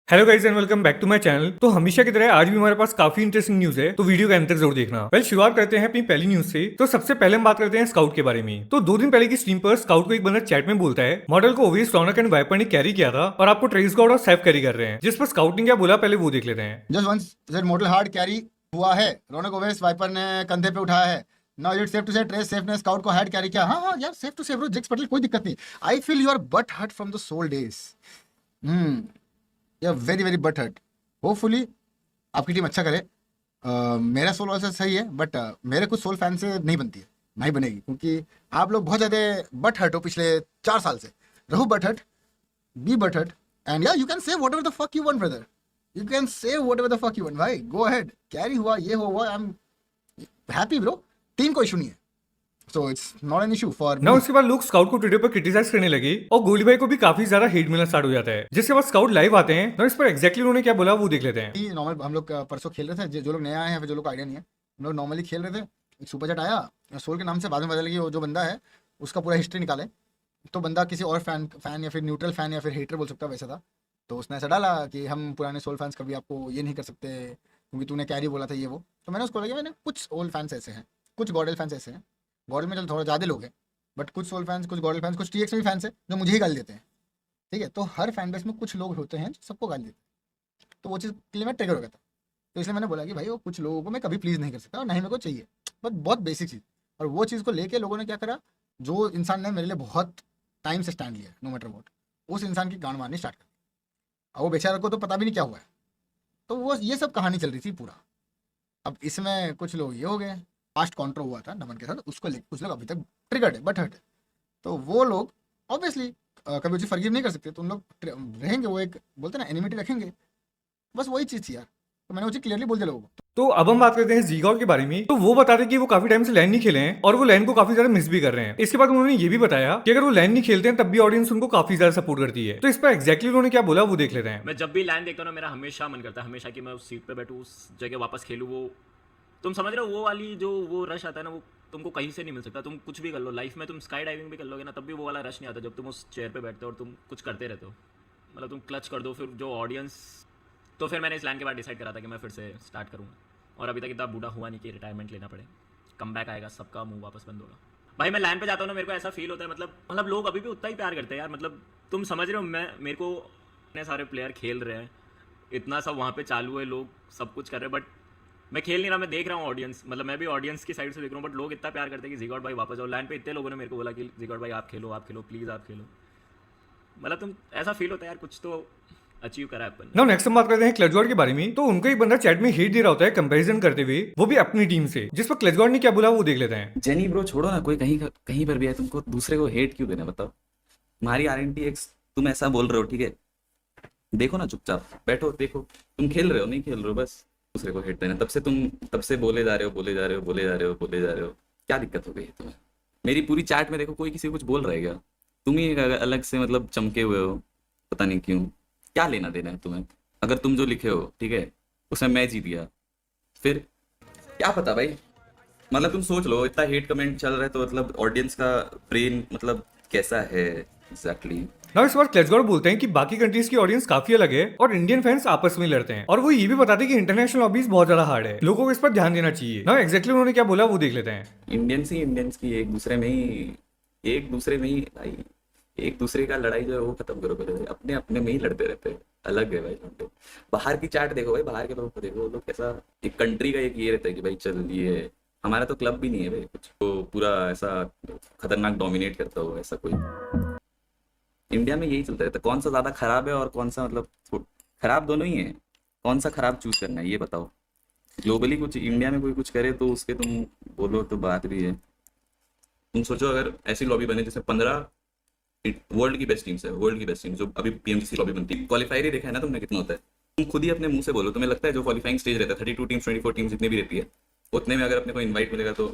Hello guys and welcome back to my channel. तो हमेशा की तरह आज भी हमारे पास काफी इंटरेस्टिंग न्यूज है, तो वीडियो के अंत तक जरूर देखना। वेल शुरुआत करते हैं अपनी पहली न्यूज से। तो सबसे पहले हम बात करते हैं स्काउट के बारे में। तो 2 दिन पहले की स्ट्रीम पर स्काउट को एक बंदा चैट में बोलता है मॉडल को ओवीएस रौनक एंड वाइपर ने कैरी किया था और आपको ट्रेस गॉड और सेफ कैरी कर रहे हैं। जिस पर स्काउट ने क्या बोला पहले वो देख लेते हैं। Just once that model hard carry हुआ है, रौनक ओवेस वाइपर ने कंधे पे उठाया है। Now it's safe to say ट्रेस सेफ ने स्काउट को हार्ड कैरी किया। हाँ यार, सेफ टू सेफ ब्रो, जिक्स पटेल कोई दिक्कत नहीं। I feel you are butthurt from the soul days. You are very very butthurt. Hopefully आपकी टीम अच्छा करे। मेरा सोल वैसे सही है, बट मेरे कुछ सोल फैन से नहीं बनती है, नहीं बनेगी, क्योंकि आप लोग बहुत ज्यादा बट हर्ट हो पिछले 4 साल से। रहो butthurt, be butthurt, and yeah you can say whatever the fuck you want brother. You can say whatever the fuck you want भाई, गो अहेड। कैरी हुआ, ये हुआ, I am happy bro. Team को issue नहीं है, so it's not an issue for ना me. उसके बाद लोग स्काउट को ट्विटर पर क्रिटिसाइज करने लगे और गोली भाई को भी काफी ज्यादा हेट मिलना स्टार्ट हो जाता है। जिसके बाद स्काउट लाइव आते हैं ना, इस पर एग्जैक्टली उन्होंने क्या बोला वो देख लेते हैं। नॉर्मल हम लोग परसों खेल रहे थे, जो लोग नए आए हैं, फिर जो लोग को आइडिया नहीं है, हम लोग नॉर्मली खेल रहे थे। एक सुपर चैट आया सोल के नाम से, बाद में पता लगी वो जो बंदा है उसका पूरा हिस्ट्री निकाले। तो बंदा किसी और फैन या फिर न्यूट्रल फैन या फिर हेटर बोल सकता है, वैसा था। तो उसने ऐसा डाला कि हम पुराने सोल फैंस कभी आपको ये नहीं कर सकते क्योंकि तूने कैरी बोला था ये वो। तो मैंने उसको लगा, मैंने कुछ ओल्ड फैंस ऐसे हैं, कुछ गॉडल फैंस ऐसे हैं। गॉडल में चलो थोड़ा ज़्यादा लोग हैं, बट कुछ सोल फैंस, कुछ गॉडल फैंस, कुछ टीएक्स में भी फैंस है जो मुझे ही गाली देते हैं। ठीक है, तो हर फैन बेस में कुछ लोग होते हैं जो सबको गाली देते हैं। तो वो चीज़ के लिए मैं ट्रिगर हो गया था। तो इसलिए मैंने बोला कि भाई वो कुछ लोगों को मैं कभी प्लीज़ नहीं कर सकता और ना ही मेरे को चाहिए, बट बहुत बेसिक चीज़। और वो चीज़ को लेके लोगों ने क्या करा, जो इंसान ने मेरे लिए बहुत टाइम से स्टैंड लिया नो मैटर वॉट, उस इंसान की गांड मारनी स्टार्ट कर। अब वो बेचारा को तो पता भी नहीं क्या हुआ है। तो वो ये सब कहानी चल रही थी पूरा। अब इसमें कुछ लोग ये हो गए, फास्ट काउंटर हुआ था नमन के साथ, उसको लेकर कुछ लोग अभी तक ट्रिगर्ड है, बट हर्ट है। तो वो लोग ऑब्वियसली कभी उसे फॉरगिव नहीं कर सकते, तो उन लोग रहेंगे, वो एक बोलते हैं ना एनिमिटी रखेंगे। बस वही चीज़ थी यार, तो मैंने वो चीज़ क्लियरली बोल दिया लोगों को। तो अब हम बात करते हैं जीगॉड के बारे में। तो वो बताते हैं कि वो काफी टाइम से लैंड नहीं खेले हैं और वो लैंड को काफी ज्यादा मिस भी कर रहे हैं। इसके बाद उन्होंने ये भी बताया कि अगर वो लैंड नहीं खेलते हैं तब भी ऑडियंस उनको काफी ज्यादा सपोर्ट करती है। तो इस पर एग्जैक्टली उन्होंने क्या बोला वो देख लेते हैं। मैं जब भी लाइन देखता हूँ ना, मेरा हमेशा मन करता है हमेशा कि मैं उस सीट पे बैठूँ, उस जगह वापस खेलूँ। वो तुम समझ रहे हो, वो वाली जो वो रश आता है ना, वो तुमको कहीं से नहीं मिल सकता। तुम कुछ भी कर लो लाइफ में, तुम स्काई डाइविंग भी कर लोगे ना, तब भी वो वाला रश नहीं आता जब तुम उस चेयर पे बैठते हो और तुम कुछ करते रहते हो। मतलब तुम क्लच कर दो, फिर जो ऑडियंस। तो फिर मैंने इस लाइन के बाद डिसाइड करा था कि मैं फिर से स्टार्ट करूँगा, और अभी तक इतना बूढ़ा हुआ नहीं कि रिटायरमेंट लेना पड़े। कम बैक आएगा, सबका मुंह वापस बंद होगा। भाई मैं लाइन पे जाता हूँ ना, मेरे को ऐसा फील होता है, मतलब लोग अभी भी उतना ही प्यार करते हैं यार। मतलब तुम समझ रहे हो, मेरे को इतने सारे प्लेयर खेल रहे हैं, इतना सब वहाँ पे चालू है, लोग सब कुछ कर रहे हैं, बट मैं खेल नहीं रहा, मैं देख रहा हूँ ऑडियंस। मतलब मैं भी ऑडियंस की साइड से देख रहा हूँ, बट लोग इतना प्यार करते हैं कि जिगॉड भाई वापस जाओ। लाइन पे इतने लोगों ने मेरे को बोला कि जिगॉड भाई आप खेलो प्लीज़ आप खेलो। मतलब तुम ऐसा फील होता है यार, कुछ तो अचीव करा है अपन ने। नाउ नेक्स्ट हम बात करते हैं क्लचगॉड के बारे में। तो उनको एक बंदा चैट में हेट दे रहा होता है कंपैरिजन करते हुए, वो भी अपनी टीम से। जिस पर क्लचगॉड ने क्या बोला वो देख लेते हैं। जेनी ब्रो छोड़ो ना, कोई कहीं कहीं पर भी है, तुमको दूसरे को हेट क्यों देना बताओ। तुम्हारी आरएनटी एक्स, तुम ऐसा बोल रहे हो, ठीक है, देखो ना, चुपचाप बैठो, देखो तुम खेल रहे हो नहीं खेल रहे हो, बस दूसरे को हेट देना। तब से बोले जा रहे हो, क्या दिक्कत हो गई है तुम्हें। मेरी पूरी चैट में देखो, कोई किसी को कुछ बोल रहा है क्या? तुम ही एक अलग से मतलब चमके हुए हो, पता नहीं क्यों। क्या लेना देना है तुम्हें? अगर तुम जो लिखे हो, ठीक है, उसमें मैं जीत गया, फिर क्या पता भाई। मतलब तुम सोच लो, इतना हेट कमेंट चल रहा है तो मतलब ऑडियंस का ब्रेन मतलब कैसा है एग्जैक्टली। नाउ इस बार क्लचगॉड बोलते हैं कि बाकी कंट्रीज की ऑडियंस काफी अलग है और इंडियन फैंस आपस में लड़ते हैं, और वो ये भी बताते हैं कि इंटरनेशनल लॉबीज बहुत ज्यादा हार्ड है, लोगों को इस पर ध्यान देना चाहिए। नाउ एग्जैक्टली उन्होंने क्या बोला वो देख लेते हैं। इंडियंस की एक दूसरे में ही भाई, एक दूसरे का लड़ाई जो है वो खत्म करो पहले। अपने अपने में ही लड़ते रहते हैं, अलग है भाई लड़ते। बाहर की चाट देखो भाई, बाहर के लोगों को देखो, वो लोग कैसा, एक कंट्री का एक ये रहता है कि भाई चल ये है। हमारा तो क्लब भी नहीं है भाई कुछ, तो पूरा ऐसा खतरनाक डोमिनेट करता हो ऐसा कोई। इंडिया में यही चलता रहता है, कौन सा ज्यादा खराब है और कौन सा मतलब खराब दोनों ही है। कौन सा खराब चूज करना है ये बताओ। ग्लोबली कुछ इंडिया में कोई कुछ करे तो उसके तुम बोलो तो बात भी है। तुम सोचो अगर ऐसी लॉबी बने जिसमें 15 वर्ल्ड की बेस्ट टीम्स है, वर्ल्ड की बेस्ट टीम जो अभी पीएमजीसी लॉबी बनती है, क्वालिफायर ही देखा है ना तुमने कितना होता है। तुम खुद ही अपने मुंह से बोलो, तुम्हें लगता है जो क्वालिफाइंग स्टेज रहता है 32 टीम्स 24 टीम्स जितनी भी रहती है, उतने में अगर अपने को इन्वाइट मिलेगा तो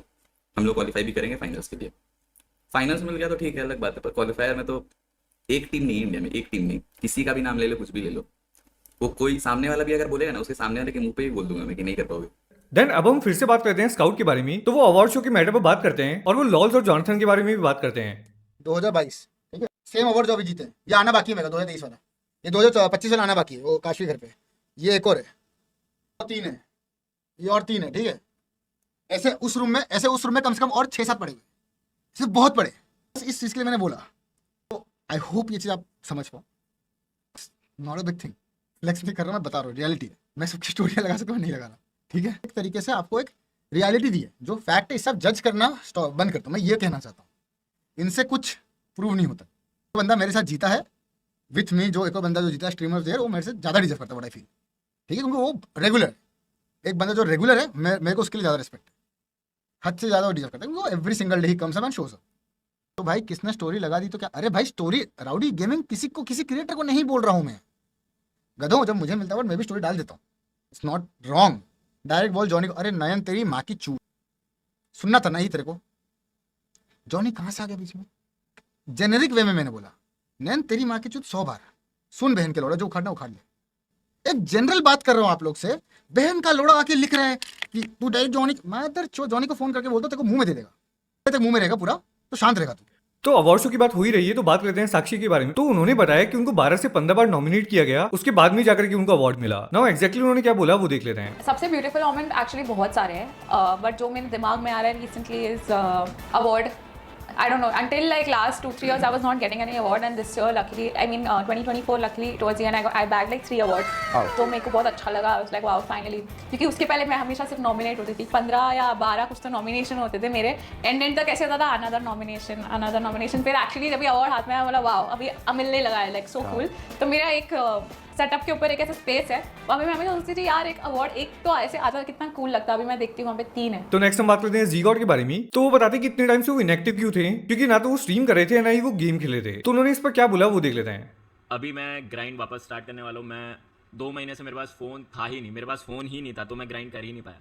हम लोग क्वालिफाई भी करेंगे फाइनल्स के लिए। फाइनल्स मिल गया तो ठीक है, अलग बात है, पर क्वालिफायर में तो एक टीम नहीं है इंडिया में, एक टीम नहीं, किसी का भी नाम ले लो, कुछ भी ले लो, वो कोई सामने वाला भी अगर बोलेगा ना, उसके सामने वाले के मुंह पे ही बोल दूंगा मैं कि नहीं कर पाओगे। देन अब हम फिर से बात करते हैं स्काउट के बारे में। तो वो अवार्ड शो के मैटर पर बात करते हैं और वो लॉल्स और जॉनथन के बारे में भी बात करते हैं। 2022 ठीक है, सेम अवार्ड जो अभी जीते हैं, ये आना बाकी है मेरा 2023 वाला। ये 2025 में लाना बाकी है वो काशवी घर पे, ये एक और है, और 3 है, ये और 3 है, ठीक है। ऐसे उस रूम में कम से कम और 6-7 पड़े हुए, सिर्फ बहुत पड़े। बस इस चीज़ के लिए मैंने बोला, तो आई होप ये चीज़ आप समझ पाओ। Not a big thing, flex नहीं कर रहा, मैं बता रहा हूँ रियलिटी है। मैं सबकी स्टोरियाँ लगा सकता हूँ, नहीं लगा रहा, ठीक है। एक तरीके से आपको एक रियलिटी दी है, जो फैक्ट है, इससे आप जज करना बंद करता हूँ। मैं ये कहना चाहता हूँ, इनसे कुछ प्रूव नहीं होता। तो बंदा मेरे साथ जीता है विथ मी, जो एक और बंदा जो जीता है स्ट्रीमर देर, वो मेरे से ज़्यादा डिजर्व करता है, व्हाट आई फील, ठीक है, क्योंकि वो रेगुलर है। एक बंदा जो रेगुलर है, मेरे को उसके लिए ज़्यादा रिस्पेक्ट है, हद से ज़्यादा वो डिजर्व करता है, क्योंकि वो every single day he comes and shows up. तो भाई किसने स्टोरी लगा दी तो क्या, अरे भाई स्टोरी राउडी गेमिंग किसी क्रिएटर को नहीं बोल रहा हूँ मैं, गधों, जब मुझे मिलता है मैं भी स्टोरी डाल देता हूँ, इट्स नॉट रॉन्ग। डायरेक्ट बोल जॉनी को, अरे नयन तेरी माँ की चूत, सुनना था ना ही तेरे को। जॉनी कहाँ से आ गया बीच में, जेनेरिक वे में मैंने बोला, नयन तेरी माँ की चूत 100 बार, सुन बहन के लोड़ा, जो उखाड़ना उखाड़ ले। एक जनरल बात कर रहा हूँ आप लोग से, बहन का लोड़ा आके लिख रहा है कि तू डायरेक्ट जॉनी को फोन करके बोलता तेरे को मुंह में दे देगा, तक मुंह में रहेगा पूरा, तो शांत रहेगा तू। तो अवार्ड शो की बात हो ही रही है, तो बात करते हैं साक्षी के बारे में। तो उन्होंने बताया कि उनको 12 से 15 बार नॉमिनेट किया गया, उसके बाद में जाकर के उनको अवार्ड मिला। नाउ एग्जैक्टली उन्होंने क्या बोला वो देख लेते हैं। सबसे ब्यूटीफुल मोमेंट एक्चुअली बहुत सारे हैं, बट जो मेरे दिमाग में आ रहा है recently is award. I don't know, until like last 2-3 years I was not getting any award, and this year luckily, I mean 2024 luckily towards the end I bagged like 3 awards. तो मेरे को बहुत अच्छा लगा, I was like wow finally, क्योंकि उसके पहले मैं हमेशा सिर्फ नॉमिनेट होती थी, 15 या 12 कुछ तो नॉमिनेशन होते थे मेरे, एंड तक ऐसे होता था अनदर नॉमिनेशन, फिर एक्चुअली जब ये अवार्ड हाथ में आया बोला वाओ अभी मिलने लगा है, लाइक सो कूल। तो मेरा एक सेटअप के ऊपर एक ऐसा स्पेस है, वहाँ पे मैं हमेशा सोचती थी यार एक अवार्ड एक तो ऐसे आता कितना कूल लगता, अभी मैं देखती हूँ वहाँ पे 3 है। तो नेक्स्ट हम बात करते हैं जी-गॉड के बारे में। तो वो बताते कि इतने टाइम से वो इनएक्टिव क्यों थे, क्योंकि ना तो वो स्ट्रीम कर रहे थे ना ही वो गेम खेले थे। तो उन्होंने इस पर क्या बोला वो देख लेते हैं। अभी मैं ग्राइंड वापस स्टार्ट करने वाला हूँ। मैं 2 महीने से मेरे पास फ़ोन था ही नहीं, मेरे पास फ़ोन ही नहीं था, तो मैं ग्राइंड कर ही नहीं पाया।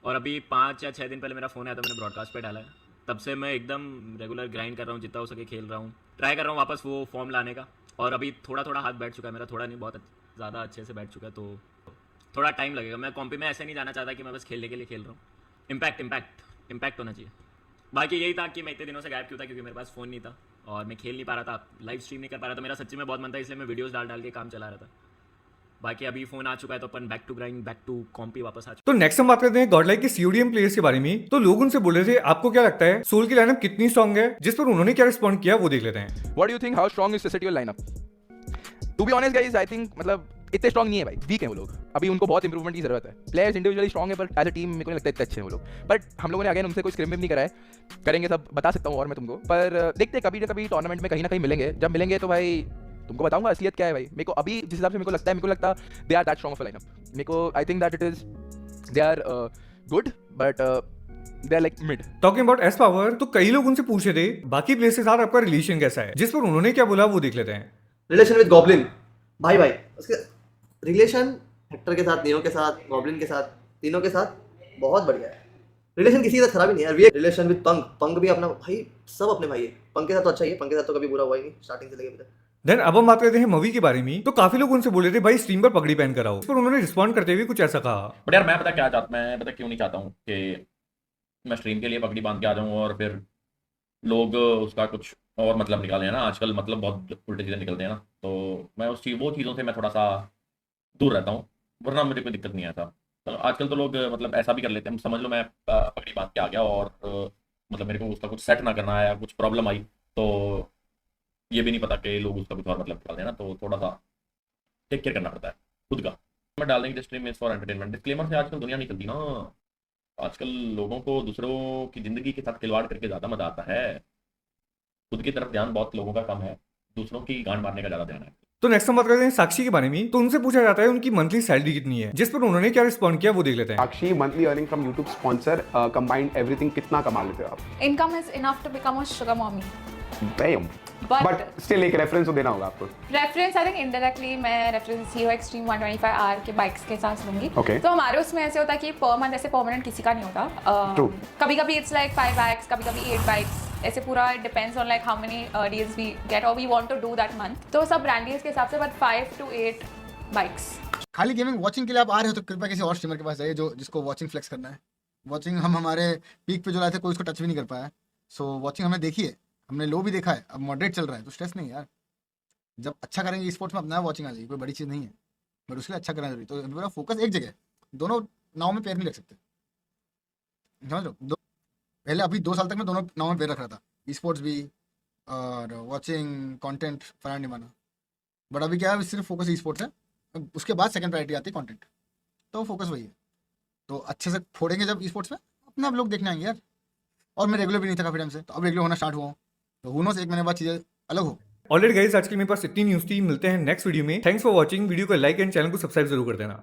और अभी 5 या 6 दिन पहले मेरा फ़ोन आया तो मैंने ब्रॉडकास्ट पे डाला है, तब से मैं एकदम रेगुलर ग्राइंड कर रहा हूँ, जितना हो सके खेल रहा हूँ, ट्राई कर रहा हूँ वापस वो फॉर्म लाने का। और अभी थोड़ा हाथ बैठ चुका है मेरा, थोड़ा नहीं बहुत ज़्यादा अच्छे से बैठ चुका है, तो थोड़ा टाइम लगेगा। मैं कॉम्पी में ऐसे नहीं जाना चाहता कि मैं बस खेलने के लिए खेल रहा हूँ, इम्पैक्ट होना चाहिए। बाकी यही था कि मैं इतने दिनों से गायब क्यों था, क्योंकि मेरे पास फ़ोन नहीं था और मैं खेल नहीं पा रहा था, लाइव स्ट्रीम नहीं कर पा रहा था। मेरा सच्ची में बहुत मन था, इसलिए मैं वीडियोस डाल के काम चला रहा था। बाकी अभी फ़ोन आ चुका है तो अपन back to grind, back to compy वापस आ चुका। तो नेक्स्ट हम बात करते हैं गॉडलाइक के सीओडीएम प्लेयर्स के बारे में। तो लोग उनसे बोल रहे थे आपको क्या लगता है सोल की लाइनअप कितनी स्ट्रांग है, जिस पर उन्होंने क्या रिस्पॉन्ड किया वो देख लेते हैं। What do you think? How strong is City lineup? To be honest guys, I think मतलब इतने स्ट्रॉन्ग नहीं है भाई, वीक है वो लोग, अभी उनको बहुत इंप्रूवमेंट की जरूरत है। प्लेयर्स इंडिविजुअली स्ट्रॉन्ग है, पर एज अ टीम मेरे को नहीं लगता इतने अच्छे हैं वो लोग। बट हम लोगों ने अगेन उनसे कोई स्क्रिम नहीं करा है, करेंगे सब बता सकता हूँ और मैं तुमको, पर देखते कभी ना कभी टूर्नामेंट में कहीं ना कहीं मिलेंगे। जब मिलेंगे तो भाई तुमको बताऊंगा असलियत क्या है भाई। मेरे को अभी जिस हिसाब से मेरे को लगता है they are that strong of a lineup. मेरे को I think that it is they are good, but they are like mid. Talking about S power, तो कई लोग उनसे पूछे थे बाकी प्लेयर्स के साथ आपका रिलेशन कैसा है, जिस पर उन्होंने क्या बोला वो देख लेते हैं। रिलेशन विद गॉब्लिन, भाई उसके रिलेशन हेक्टर के साथ, नियो के साथ, गॉब्लिन के साथ, तीनों के साथ बहुत बढ़िया है। रिलेशन किसी का खराब ही नहीं है। रिलेशन विद पंक भी अपना भाई, सब अपने भाई है। पंक के साथ तो अच्छा ही है, पंक के साथ तो कभी बुरा हुआ ही नहीं स्टार्टिंग से लेके अभी तक। देन अब हम बात करते हैं मूवी के बारे में। तो काफी लोग उनसे बोले थे भाई स्ट्रीम पर पगड़ी पहन कर आओ, इस पर उन्होंने रिस्पॉन्ड करते हुए कुछ ऐसा कहा। बट यार मैं पता क्यों नहीं चाहता हूँ कि मैं स्ट्रीम के लिए पगड़ी बांध के आ जाऊँ और फिर लोग उसका कुछ और मतलब निकालें ना। आजकल मतलब बहुत उल्टे चीज़ें निकलते हैं ना, तो मैं वो चीज़ों से मैं थोड़ा सा दूर रहता हूँ, वरना मुझे कोई दिक्कत नहीं आता। तो आजकल तो लोग मतलब ऐसा भी कर लेते हैं, समझ लो मैं पगड़ी बांध के आ गया और मतलब मेरे को उसका कुछ सेट ना करना है या कुछ प्रॉब्लम आई तो ये भी नहीं पता कि लोग उसका कुछ और मतलब निकाल देना, तो थोड़ा सा टेक केयर करना पड़ता है खुद का। मैं डालने की stream is for entertainment, disclaimer से आजकल दुनिया नहीं चलती ना। आजकल लोगों को दूसरों की ज़िंदगी के साथ खिलवाड़ करके ज़्यादा मजा आता है, खुद की तरफ ध्यान बहुत लोगों का कम है, दूसरों की गांड मारने का ज़्यादा ध्यान है। तो नेक्स्ट हम बात करते हैं साक्षी के बारे में। तो उनसे पूछा जाता है उनकी मंथली सैलरी कितनी है, जिस पर उन्होंने क्या रिस्पॉन्ड किया वो देख लेते हैं। Sakshi monthly earning from YouTube sponsor combined everything कितना कमा लेते हो आप? Income is enough to become a sugar mommy, Damn. But still एक रेफरेंस तो देना होगा आपको। रेफरेंस आई थिंक इनडायरेक्टली मैं रेफरेंस हीरो एक्सट्रीम 125R के बाइक्स के साथ लूंगी। Okay. तो हमारे उसमें ऐसे होता है कि पर मंथ ऐसे परमानेंट किसी का नहीं होता। True. कभी कभी इट्स लाइक 5 बाइक्स, कभी कभी 8 बाइक्स, ऐसे पूरा it depends on like how many deals we get और we want to do that month. तो सब ब्रांड डील्स के हिसाब से बट 5 to 8 बाइक्स। खाली गेमिंग वॉचिंग के लिए आप आ रहे हो तो कृपया किसी और स्ट्रीमर के पास जाइए जो जिसको वॉचिंग फ्लेक्स करना है। वॉचिंग हम हमारे पीक पे जो लाए थे कोई उसको टच भी नहीं कर पाया। सो वॉचिंग हमने देखी है, हमने लो भी देखा है, अब मॉडरेट चल रहा है, तो स्ट्रेस नहीं यार। जब अच्छा करेंगे स्पोर्ट्स में अपना वॉचिंग आ जाएगी, कोई बड़ी चीज़ नहीं है, बट उसके लिए अच्छा करना जरूरी। तो मेरा फोकस एक जगह है, दोनों नाव में पैर नहीं रख सकते, समझ लो। पहले अभी 2 साल तक मैं दोनों नाव में पैर रख रहा था, स्पोर्ट्स भी और वॉचिंग कंटेंट फलाना निमाना। बट अभी क्या है, सिर्फ फोकस स्पोर्ट्स है, अब उसके बाद सेकंड प्रायोरिटी आती है कंटेंट, तो फोकस वही है। तो अच्छे से फोड़ेंगे जब स्पोर्ट्स में, अपने आप लोग देखने आएंगे यार। और मैं रेगुलर भी नहीं था काफी टाइम से, तो अब रेगुलर होना स्टार्ट हुआ हूँ, तो हूँ एक महीने बाद चीजें अलग हो। ऑलरेडी गाइस, आज के लिए मेरे पास इतनी न्यूज़ थी। मिलते हैं नेक्स्ट वीडियो में। Thanks for watching. वीडियो को लाइक एंड चैनल को सब्सक्राइब जरूर कर देना।